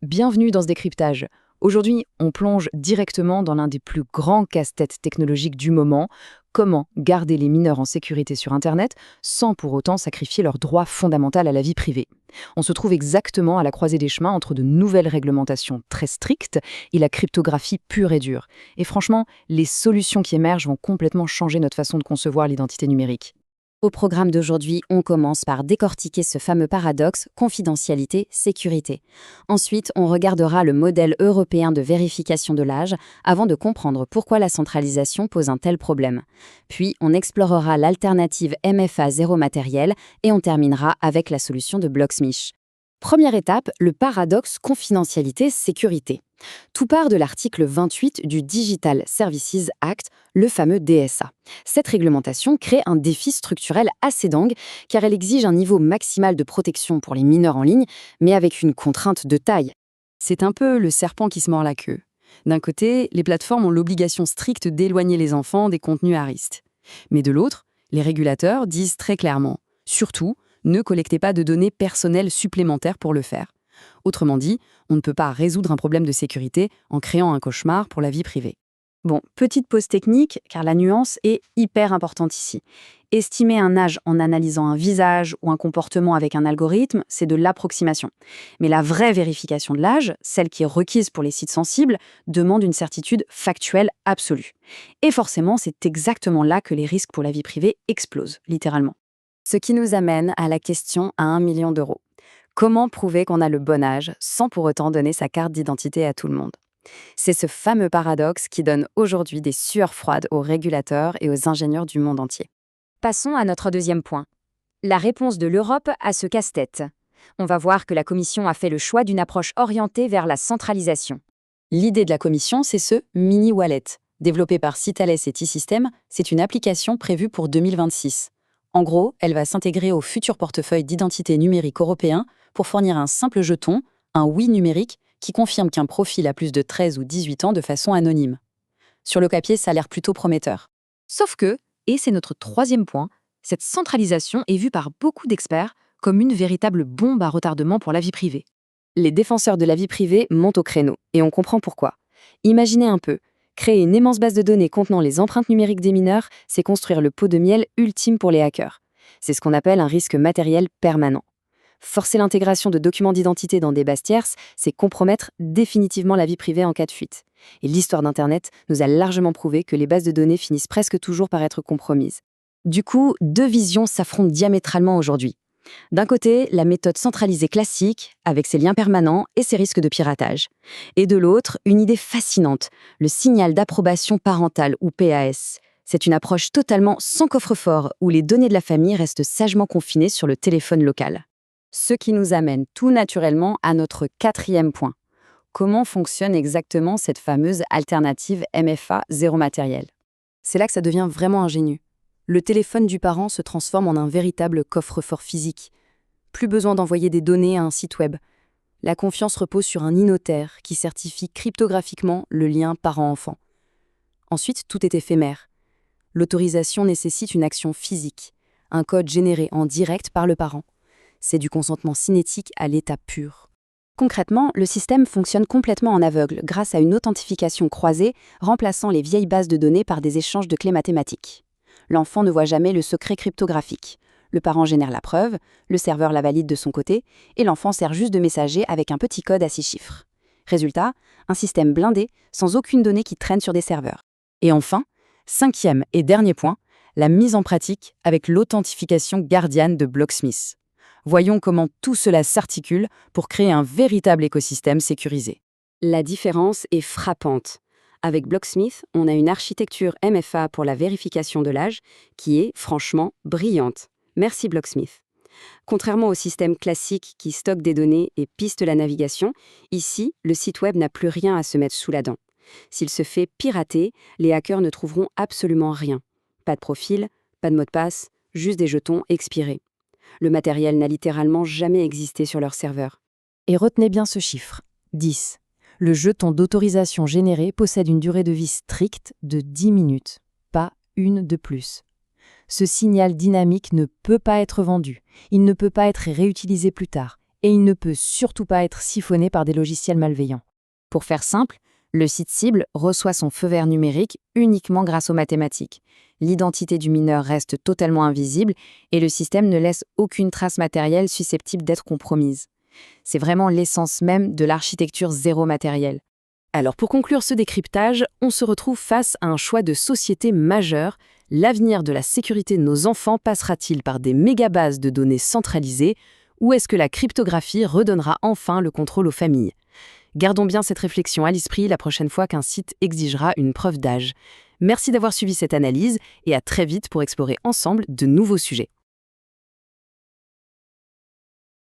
Bienvenue dans ce décryptage. Aujourd'hui, on plonge directement dans l'un des plus grands casse-têtes technologiques du moment, comment garder les mineurs en sécurité sur Internet sans pour autant sacrifier leur droit fondamental à la vie privée. On se trouve exactement à la croisée des chemins entre de nouvelles réglementations très strictes et la cryptographie pure et dure. Et franchement, les solutions qui émergent vont complètement changer notre façon de concevoir l'identité numérique. Au programme d'aujourd'hui, on commence par décortiquer ce fameux paradoxe confidentialité-sécurité. Ensuite, on regardera le modèle européen de vérification de l'âge avant de comprendre pourquoi la centralisation pose un tel problème. Puis, on explorera l'alternative MFA zéro matériel et on terminera avec la solution de Blocksmith. Première étape, le paradoxe confidentialité-sécurité. Tout part de l'article 28 du Digital Services Act, le fameux DSA. Cette réglementation crée un défi structurel assez dingue car elle exige un niveau maximal de protection pour les mineurs en ligne, mais avec une contrainte de taille. C'est un peu le serpent qui se mord la queue. D'un côté, les plateformes ont l'obligation stricte d'éloigner les enfants des contenus à risque. Mais de l'autre, les régulateurs disent très clairement « surtout, ne collectez pas de données personnelles supplémentaires pour le faire ». Autrement dit, on ne peut pas résoudre un problème de sécurité en créant un cauchemar pour la vie privée. Bon, petite pause technique, car la nuance est hyper importante ici. Estimer un âge en analysant un visage ou un comportement avec un algorithme, c'est de l'approximation. Mais la vraie vérification de l'âge, celle qui est requise pour les sites sensibles, demande une certitude factuelle absolue. Et forcément, c'est exactement là que les risques pour la vie privée explosent, littéralement. Ce qui nous amène à la question à 1 million d'euros. Comment prouver qu'on a le bon âge sans pour autant donner sa carte d'identité à tout le monde ? C'est ce fameux paradoxe qui donne aujourd'hui des sueurs froides aux régulateurs et aux ingénieurs du monde entier. Passons à notre deuxième point. La réponse de l'Europe à ce casse-tête. On va voir que la Commission a fait le choix d'une approche orientée vers la centralisation. L'idée de la Commission, c'est ce mini-wallet. Développé par Citales et T-Systems, c'est une application prévue pour 2026. En gros, elle va s'intégrer au futur portefeuille d'identité numérique européen pour fournir un simple jeton, un oui numérique, qui confirme qu'un profil a plus de 13 ou 18 ans de façon anonyme. Sur le papier, ça a l'air plutôt prometteur. Sauf que, et c'est notre troisième point, cette centralisation est vue par beaucoup d'experts comme une véritable bombe à retardement pour la vie privée. Les défenseurs de la vie privée montent au créneau, et on comprend pourquoi. Imaginez un peu, créer une immense base de données contenant les empreintes numériques des mineurs, c'est construire le pot de miel ultime pour les hackers. C'est ce qu'on appelle un risque matériel permanent. Forcer l'intégration de documents d'identité dans des bases tierces, c'est compromettre définitivement la vie privée en cas de fuite. Et l'histoire d'Internet nous a largement prouvé que les bases de données finissent presque toujours par être compromises. Du coup, deux visions s'affrontent diamétralement aujourd'hui. D'un côté, la méthode centralisée classique, avec ses liens permanents et ses risques de piratage. Et de l'autre, une idée fascinante, le signal d'approbation parentale ou PAS. C'est une approche totalement sans coffre-fort où les données de la famille restent sagement confinées sur le téléphone local. Ce qui nous amène tout naturellement à notre quatrième point. Comment fonctionne exactement cette fameuse alternative MFA zéro matériel ? C'est là que ça devient vraiment ingénieux. Le téléphone du parent se transforme en un véritable coffre-fort physique. Plus besoin d'envoyer des données à un site web. La confiance repose sur un e-notaire qui certifie cryptographiquement le lien parent-enfant. Ensuite, tout est éphémère. L'autorisation nécessite une action physique, un code généré en direct par le parent. C'est du consentement cinétique à l'état pur. Concrètement, le système fonctionne complètement en aveugle grâce à une authentification croisée, remplaçant les vieilles bases de données par des échanges de clés mathématiques. L'enfant ne voit jamais le secret cryptographique. Le parent génère la preuve, le serveur la valide de son côté, et l'enfant sert juste de messager avec un petit code à 6 chiffres. Résultat, un système blindé, sans aucune donnée qui traîne sur des serveurs. Et enfin, cinquième et dernier point, la mise en pratique avec l'authentification gardienne de Blocksmith. Voyons comment tout cela s'articule pour créer un véritable écosystème sécurisé. La différence est frappante. Avec Blocksmith, on a une architecture MFA pour la vérification de l'âge qui est, franchement, brillante. Merci Blocksmith. Contrairement au système classique qui stocke des données et piste la navigation, ici, le site web n'a plus rien à se mettre sous la dent. S'il se fait pirater, les hackers ne trouveront absolument rien. Pas de profil, pas de mot de passe, juste des jetons expirés. Le matériel n'a littéralement jamais existé sur leur serveur. Et retenez bien ce chiffre, 10. Le jeton d'autorisation généré possède une durée de vie stricte de 10 minutes, pas une de plus. Ce signal dynamique ne peut pas être vendu, il ne peut pas être réutilisé plus tard, et il ne peut surtout pas être siphonné par des logiciels malveillants. Pour faire simple, le site cible reçoit son feu vert numérique uniquement grâce aux mathématiques. L'identité du mineur reste totalement invisible et le système ne laisse aucune trace matérielle susceptible d'être compromise. C'est vraiment l'essence même de l'architecture zéro matériel. Alors pour conclure ce décryptage, on se retrouve face à un choix de société majeur. L'avenir de la sécurité de nos enfants passera-t-il par des mégabases de données centralisées ou est-ce que la cryptographie redonnera enfin le contrôle aux familles ? Gardons bien cette réflexion à l'esprit la prochaine fois qu'un site exigera une preuve d'âge. Merci d'avoir suivi cette analyse et à très vite pour explorer ensemble de nouveaux sujets.